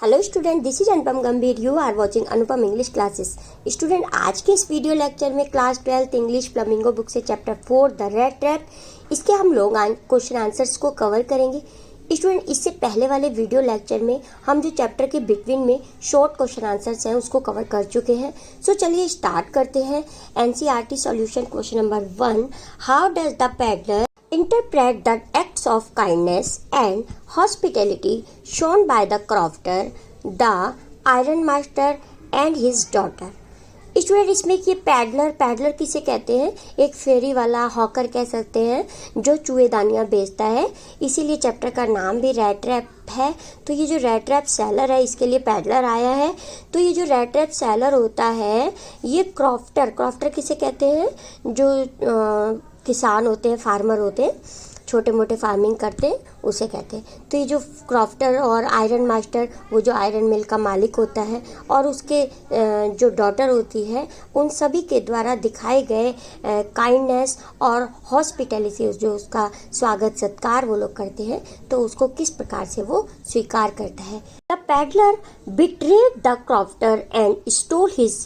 Hello student, this is Anupam Gambhir. You are watching Anupam English classes. Student, आज के इस video lecture में क्लास 12 इंग्लिश फ्लेमिंगो बुक से chapter 4 the rat trap, इसके हम लोग क्वेश्चन आंसर्स को कवर करेंगे। स्टूडेंट, इससे पहले वाले वीडियो लेक्चर में हम जो चैप्टर के बिटवीन में शॉर्ट क्वेश्चन आंसर्स हैं उसको कवर कर चुके हैं। सो चलिए स्टार्ट करते हैं। NCERT solution question number 1, how does the peddler interpret the acts of kindness and hospitality shown by the crofter, the iron master and his daughter। Student, इसमें कि पैडलर किसे कहते हैं? एक फेरी वाला, हॉकर कह सकते हैं, जो चूहेदानियाँ बेचता है। इसीलिए चैप्टर का नाम भी रेड ट्रैप है। तो ये जो रेड ट्रैप सेलर है, इसके लिए पैडलर आया है। तो ये जो रेड ट्रैप सेलर होता है, ये क्रॉफ्टर किसे कहते हैं? जो किसान होते हैं, फार्मर होते हैं, छोटे मोटे फार्मिंग करते हैं, उसे कहते हैं। तो ये जो क्रॉफ्टर और आयरन मास्टर, वो जो आयरन मिल का मालिक होता है, और उसके जो डॉटर होती है, उन सभी के द्वारा दिखाए गए काइंडनेस और हॉस्पिटैलिटी, जो उसका स्वागत सत्कार वो लोग करते हैं, तो उसको किस प्रकार से वो स्वीकार करता है। The peddler betrayed the crofter and stole his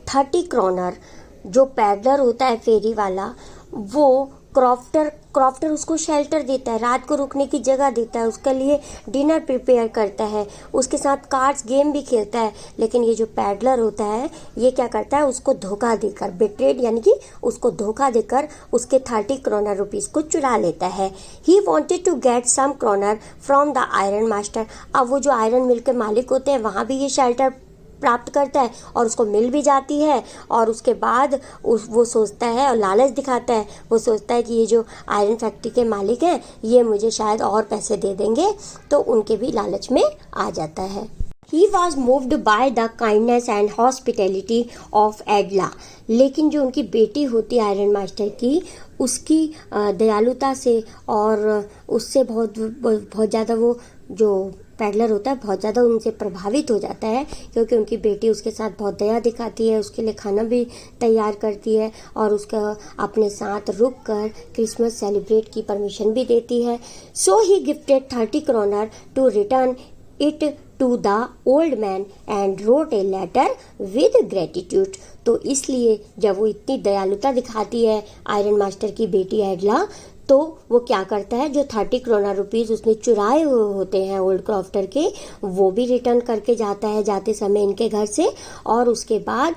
30 kronor. जो पैडलर होता है, फेरी वाला, वो क्रॉफ्टर उसको शेल्टर देता है, रात को रुकने की जगह देता है, उसके लिए डिनर प्रिपेयर करता है, उसके साथ कार्ड्स गेम भी खेलता है। लेकिन ये जो पैडलर होता है, ये क्या करता है? उसको धोखा देकर, बिट्रेड यानी कि उसको धोखा देकर उसके 30 क्रोनर रुपीज़ को चुरा लेता है। He wanted to get some kronor from the iron master. अब वो जो आयरन मिल के मालिक होते हैं, वहाँ भी ये शेल्टर प्राप्त करता है और उसको मिल भी जाती है। और उसके बाद वो सोचता है और लालच दिखाता है, वो सोचता है कि ये जो आयरन फैक्ट्री के मालिक हैं, ये मुझे शायद और पैसे दे देंगे, तो उनके भी लालच में आ जाता है। He was moved by the kindness and hospitality of Adla। लेकिन जो उनकी बेटी होती है आयरन मास्टर की, उसकी दयालुता से और उससे बहुत ज़्यादा वो जो पैडलर होता है, बहुत ज़्यादा उनसे प्रभावित हो जाता है, क्योंकि उनकी बेटी उसके साथ बहुत दया दिखाती है, उसके लिए खाना भी तैयार करती है और उसका अपने साथ रुक कर क्रिसमस सेलिब्रेट की परमिशन भी देती है। So he gifted 30 kroner to return it to the old man and wrote a letter with gratitude. तो इसलिए जब वो इतनी दयालुता दिखाती है आयरन मास्टर की बेटी एडला, तो वो क्या करता है? जो 30 क्रोनर रुपीज़ उसने चुराए हुए होते हैं ओल्ड क्रॉफ्टर के, वो भी रिटर्न करके जाता है जाते समय इनके घर से। और उसके बाद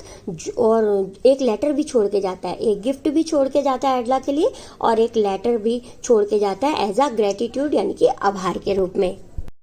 और एक लेटर भी छोड़ के जाता है, एक गिफ्ट भी छोड़ के जाता है एडला के लिए, और एक लेटर भी छोड़ के जाता है एज अ ग्रेटिट्यूड, यानी कि आभार के रूप में।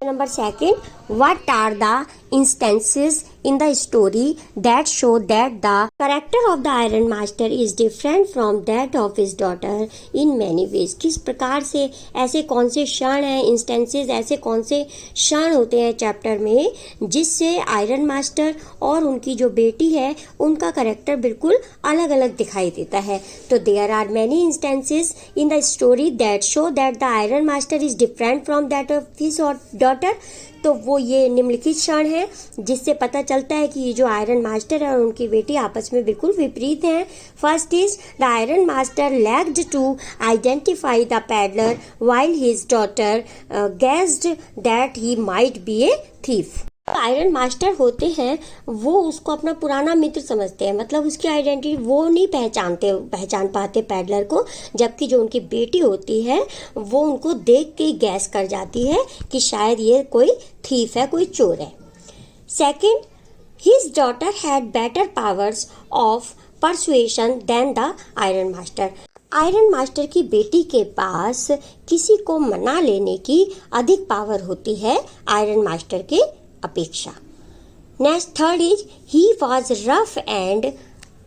Number 2, what are the instances in the story that show that the character of the iron master is different from that of his daughter in many ways। किस प्रकार से, ऐसे कौन से क्षण हैं, इंस्टेंसेस, ऐसे कौन से क्षण होते हैं चैप्टर में, जिससे आयरन मास्टर और उनकी जो बेटी है, उनका करेक्टर बिल्कुल अलग अलग दिखाई देता है। तो there are many instances in the story that show that the iron master is different from that of his daughter. तो वो ये निम्नलिखित क्षण है जिससे पता चलता है कि ये जो आयरन मास्टर है और उनकी बेटी आपस में बिल्कुल विपरीत हैं। First is the iron master lacked to identify the peddler while his daughter guessed that he might be a thief. Iron master होते हैं, वो उसको अपना पुराना मित्र समझते हैं, मतलब उसकी आइडेंटिटी वो नहीं पहचान पाते पैडलर को, जबकि जो उनकी बेटी होती है वो उनको देख के गैस कर जाती है कि शायद ये कोई थीफ है, कोई चोर है। Second, his daughter had better powers of persuasion than the iron master. Iron master की बेटी के पास किसी को मना लेने की अधिक पावर होती है आयरन मास्टर के अपेक्षा। Next, third is he was rough and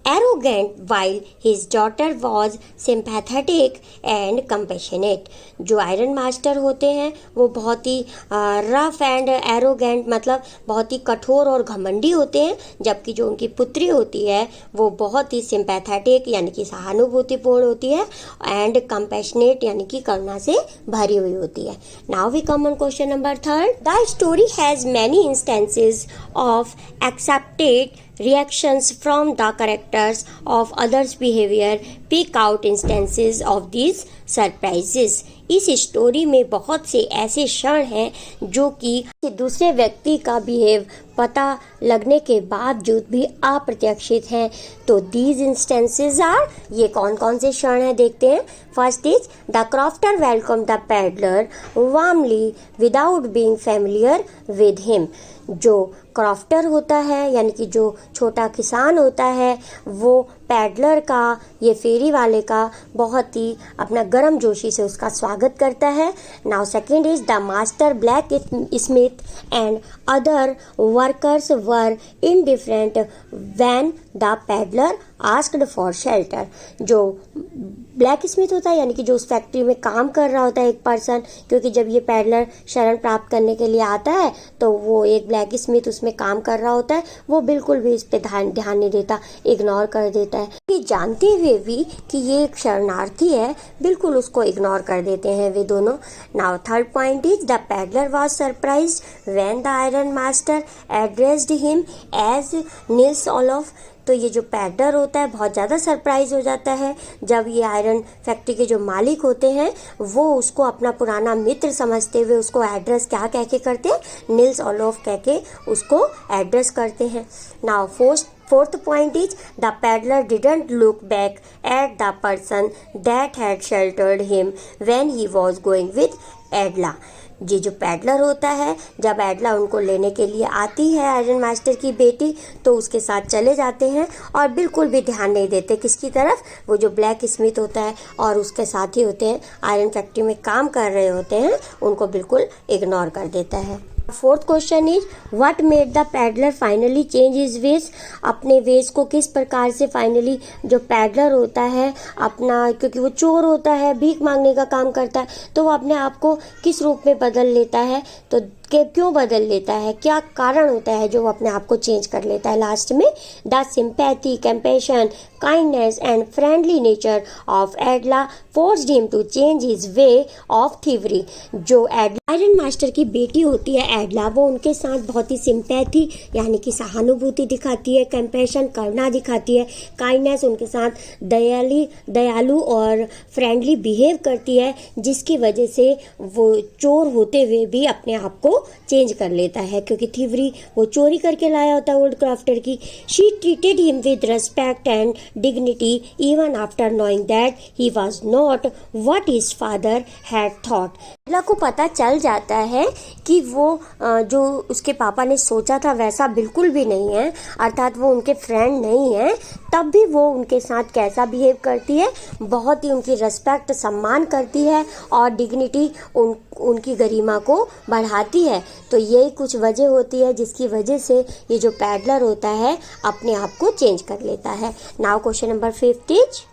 arrogant while his daughter was sympathetic and compassionate। जो आयरन मास्टर होते हैं वो बहुत ही रफ एंड एरोगेंट, मतलब बहुत ही कठोर और घमंडी होते हैं, जबकि जो उनकी पुत्री होती है वो बहुत ही सिंपैथेटिक यानी कि सहानुभूतिपूर्ण होती है, एंड कंपैशनेट यानी कि करुणा से भरी हुई होती है। Now we come on question number 3। The story has many instances of accepted reactions from the characters of others' behavior। Pick out instances of these surprises। इस स्टोरी में बहुत से ऐसे क्षण हैं जो कि दूसरे व्यक्ति का बिहेव पता लगने के बावजूद भी अप्रत्याशित हैं। तो दीज इंस्टेंसेस आर, ये कौन कौन से क्षण हैं देखते हैं। First is the crofter welcome the peddler warmly without being familiar with him. जो क्रॉफ्टर होता है यानी कि जो छोटा किसान होता है वो पैडलर का, ये फेरी वाले का बहुत ही अपना गर्म जोशी से उसका स्वागत करता है। Now second is the master black Smith and other workers were indifferent when the peddler asked for shelter. जो ब्लैक स्मिथ होता है यानी कि जो उस फैक्ट्री में काम कर रहा होता है एक पर्सन, क्योंकि जब ये पैडलर शरण प्राप्त करने के लिए आता है तो वो एक ब्लैक स्मिथ उसमें काम कर रहा होता है, वो बिल्कुल भी इस पे ध्यान नहीं देता, इग्नोर कर देता है। ये जानते हुए भी कि ये एक शरणार्थी है, बिल्कुल उसको इग्नोर कर देते हैं वे दोनों। Now third point is the peddler was surprised when the iron master addressed him as Nils Olof. तो ये जो पैडलर होता है बहुत ज़्यादा सरप्राइज हो जाता है जब ये आयरन फैक्ट्री के जो मालिक होते हैं वो उसको अपना पुराना मित्र समझते हुए उसको एड्रेस क्या कह के करते हैं, निल्स ओलोफ कह के उसको एड्रेस करते हैं। Now fourth point is the peddler didn't look back at the person that had sheltered him when he was going with Edla. ये जो पैडलर होता है जब एडला उनको लेने के लिए आती है आयरन मास्टर की बेटी, तो उसके साथ चले जाते हैं और बिल्कुल भी ध्यान नहीं देते किसकी तरफ, वो जो ब्लैक स्मिथ होता है और उसके साथी होते हैं आयरन फैक्ट्री में काम कर रहे होते हैं, उनको बिल्कुल इग्नोर कर देता है। Fourth question is what made the peddler finally change his veg. अपने वेज को किस प्रकार से फाइनली जो पैडलर होता है अपना, क्योंकि वो चोर होता है, भीख मांगने का काम करता है, तो वो अपने आप को किस रूप में बदल लेता है, तो क्यों बदल लेता है, क्या कारण होता है जो वो अपने आप को चेंज कर लेता है। लास्ट में the sympathy, compassion, kindness and friendly nature of Edla forced him to change his way of thievery. जो आयरन मास्टर की बेटी होती है एडला, वो उनके साथ बहुत ही सिंपैथी यानी कि सहानुभूति दिखाती है, कंपैशन करुणा दिखाती है, काइंडनेस उनके साथ दयालु और फ्रेंडली बिहेव करती है, जिसकी वजह से वो चोर होते हुए भी अपने आप को चेंज कर लेता है, क्योंकि थीवरी वो चोरी करके लाया होता है ओल्ड क्राफ्टर की। She treated him with respect and dignity even after knowing that he was not what his father had thought. Edla को पता चल जाता है कि वो जो उसके पापा ने सोचा था वैसा बिल्कुल भी नहीं है, अर्थात वो उनके फ्रेंड नहीं है, तब भी वो उनके साथ कैसा बिहेव करती है, बहुत ही उनकी रिस्पेक्ट सम्मान करती है और डिग्निटी उनकी गरिमा को बढ़ाती है। तो यही कुछ वजह होती है जिसकी वजह से ये जो पैडलर होता है अपने आप को चेंज कर लेता है। Now question number 5 is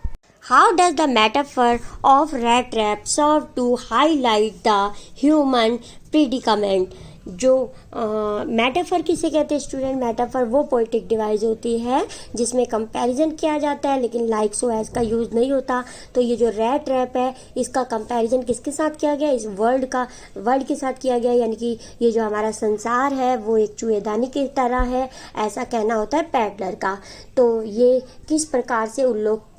how does the metaphor of rat trap serve to highlight the human predicament। जो मेटाफर किसे कहते हैं स्टूडेंट, मेटाफर वो पोएटिक डिवाइस होती है जिसमें कंपैरिजन किया जाता है लेकिन लाइक सो एज का यूज़ नहीं होता। तो ये जो रैट ट्रैप है इसका कंपैरिजन किसके साथ किया गया, इस वर्ल्ड के साथ किया गया, यानी कि ये जो हमारा संसार है वो एक चूहेदानी की तरह है, ऐसा कहना होता है पैडलर का। तो ये किस प्रकार से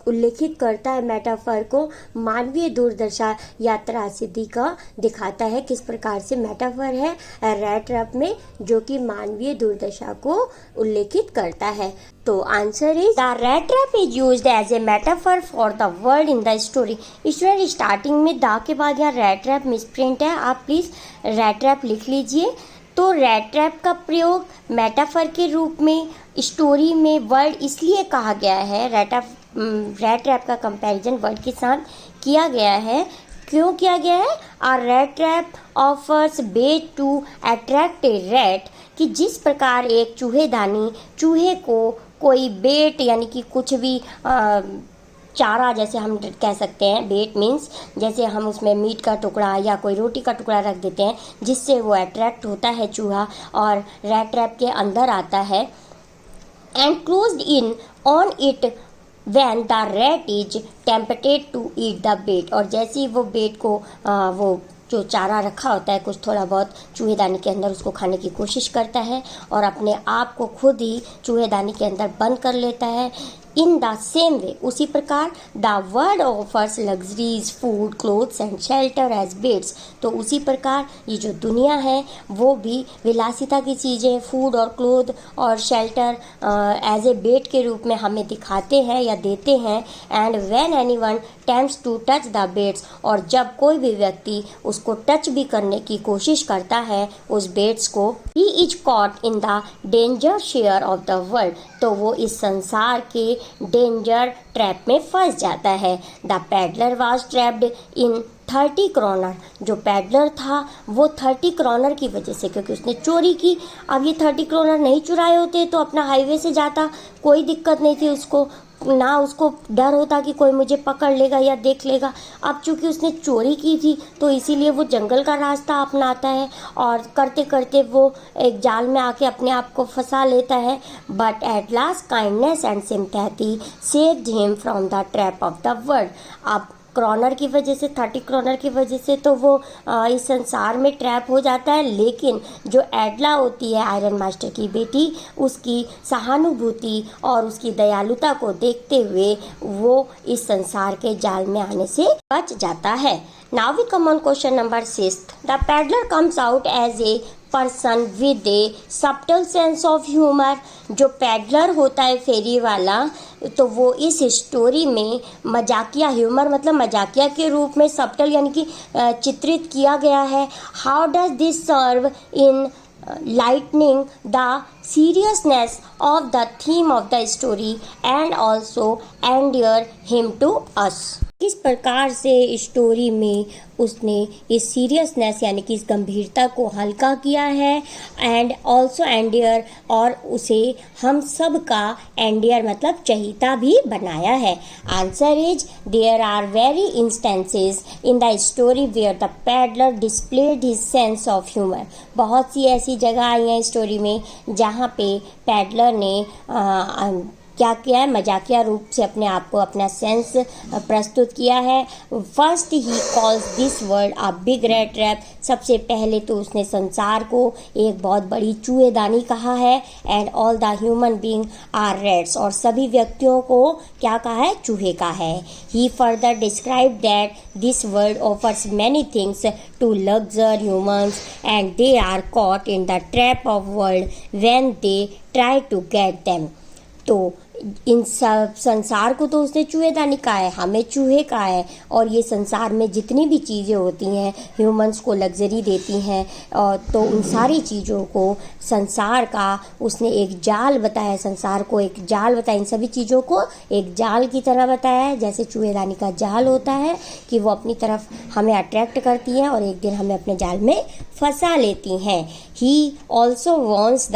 उल्लेखित करता है मेटाफर को, मानवीय दुर्दशा या त्रासदी का दिखाता है, किस प्रकार से मेटाफर है रैट ट्रैप में जो कि मानवीय दुर्दशा को उल्लेखित करता है। तो answer is the rat trap is used as a metaphor for the world in the story. Student starting में द के बाद यहाँ रैट ट्रैप मिसप्रिंट है, आप प्लीज रैट ट्रैप लिख लीजिए। तो रैट ट्रैप का प्रयोग मेटाफर के रूप में स्टोरी में वर्ल्ड इसलिए कहा गया है, रैट ट्रैप का कंपैरिजन वर्ड के साथ किया गया है। क्यों किया गया है? A rat trap offers bait to attract a rat, कि जिस प्रकार एक चूहेदानी चूहे को कोई बेट यानी कि कुछ भी चारा, जैसे हम कह सकते हैं, बेट मीन्स जैसे हम उसमें मीट का टुकड़ा या कोई रोटी का टुकड़ा रख देते हैं जिससे वो अट्रैक्ट होता है चूहा और रैट ट्रैप के अंदर आता है, and closed in on it when the rat is tempted to eat the bait। और जैसे ही वो बेट को वो जो चारा रखा होता है कुछ थोड़ा बहुत चूहेदानी के अंदर उसको खाने की कोशिश करता है और अपने आप को खुद ही चूहेदानी के अंदर बंद कर लेता है। इन द सेम वे, उसी प्रकार the world offers luxuries food clothes and shelter as baits, तो उसी प्रकार ये जो दुनिया है वो भी विलासिता की चीज़ें फूड और क्लोथ और शेल्टर एज ए बेड के रूप में हमें दिखाते हैं या देते हैं। And when anyone tempts to touch the baits, और जब कोई भी व्यक्ति उसको टच भी करने की कोशिश करता है उस बेड्स को, he is cot in the danger share of the world, तो वो इस संसार के डेंजर ट्रैप में फंस जाता है। The peddler was trapped in 30 क्रॉनर, जो पैडलर था वो 30 क्रॉनर की वजह से, क्योंकि उसने चोरी की। अब ये 30 क्रॉनर नहीं चुराए होते तो अपना हाईवे से जाता, कोई दिक्कत नहीं थी उसको, ना उसको डर होता कि कोई मुझे पकड़ लेगा या देख लेगा। अब चूंकि उसने चोरी की थी तो इसीलिए वो जंगल का रास्ता अपनाता है और करते करते वो एक जाल में आके अपने आप को फंसा लेता है। But at last kindness and sympathy saved him from the trap of the world. अब क्रॉनर की वजह से, 30 क्रॉनर की वजह से तो वो इस संसार में ट्रैप हो जाता है, लेकिन जो एडला होती है आयरन मास्टर की बेटी, उसकी सहानुभूति और उसकी दयालुता को देखते हुए वो इस संसार के जाल में आने से बच जाता है। Now we come on question number 6. The peddler comes out as a person with a subtle sense of humor. जो पैडलर होता है फेरी वाला, तो वो इस स्टोरी में मजाकिया, ह्यूमर मतलब मजाकिया के रूप में, सब्टल यानी कि चित्रित किया गया है। How does this serve in lightening the seriousness of the theme of the story and also endear him to us. किस प्रकार से स्टोरी में उसने इस सीरियसनेस यानी कि इस गंभीरता को हल्का किया है, एंड ऑल्सो एंडियर, और उसे हम सब का एंडियर मतलब चहीता भी बनाया है। Answer is there are very instances in the story where the peddler displayed his sense of humour. बहुत सी ऐसी जगह आई हैं स्टोरी में जहाँ पे पैडलर ने क्या किया है, मजाकिया रूप से अपने आप को, अपना सेंस प्रस्तुत किया है। First he calls this world a big red trap, सबसे पहले तो उसने संसार को एक बहुत बड़ी चूहेदानी कहा है। And all the human being are rats, और सभी व्यक्तियों को क्या कहा है, चूहे का है। He further describe that this world offers many things to लग्जर humans and they are caught in the trap of world when they try to get them. तो इन सब संसार को तो उसने चूहेदानी कहा है, हमें चूहे कहा है, और ये संसार में जितनी भी चीज़ें होती हैं ह्यूमंस को लग्जरी देती हैं, और तो उन सारी चीज़ों को संसार का उसने एक जाल बताया, संसार को एक जाल बताया, इन सभी चीज़ों को एक जाल की तरह बताया है, जैसे चूहेदानी का जाल होता है कि वो अपनी तरफ हमें अट्रैक्ट करती हैं और एक दिन हमें अपने जाल में फंसा लेती हैं। He also wants the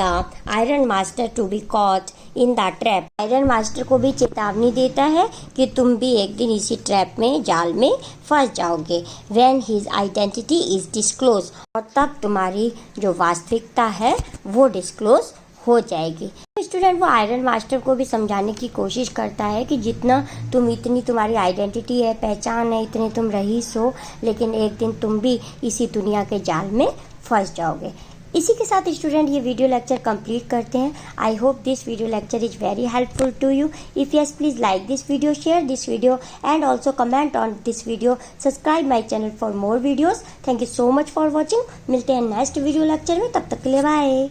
iron master to be caught in the trap, iron master को भी चेतावनी देता है कि तुम भी एक दिन इसी ट्रैप में, जाल में फंस जाओगे। When his identity is disclose, और तब तुम्हारी जो वास्तविकता है वो डिस्क्लोज हो जाएगी। स्टूडेंट वो आयरन मास्टर को भी समझाने की कोशिश करता है कि जितना तुम, इतनी तुम्हारी आइडेंटिटी है, पहचान है, इतने तुम रईस हो, लेकिन एक दिन तुम भी इसी दुनिया के जाल में फंस जाओगे। इसी के साथ स्टूडेंट ये वीडियो लेक्चर कंप्लीट करते हैं। I hope this video lecture is very helpful to you. If yes, please like this video, share this video and also comment on this video, subscribe my channel for more videos. Thank you so much for watching. मिलते हैं next video lecture में, तब तक के लिए bye.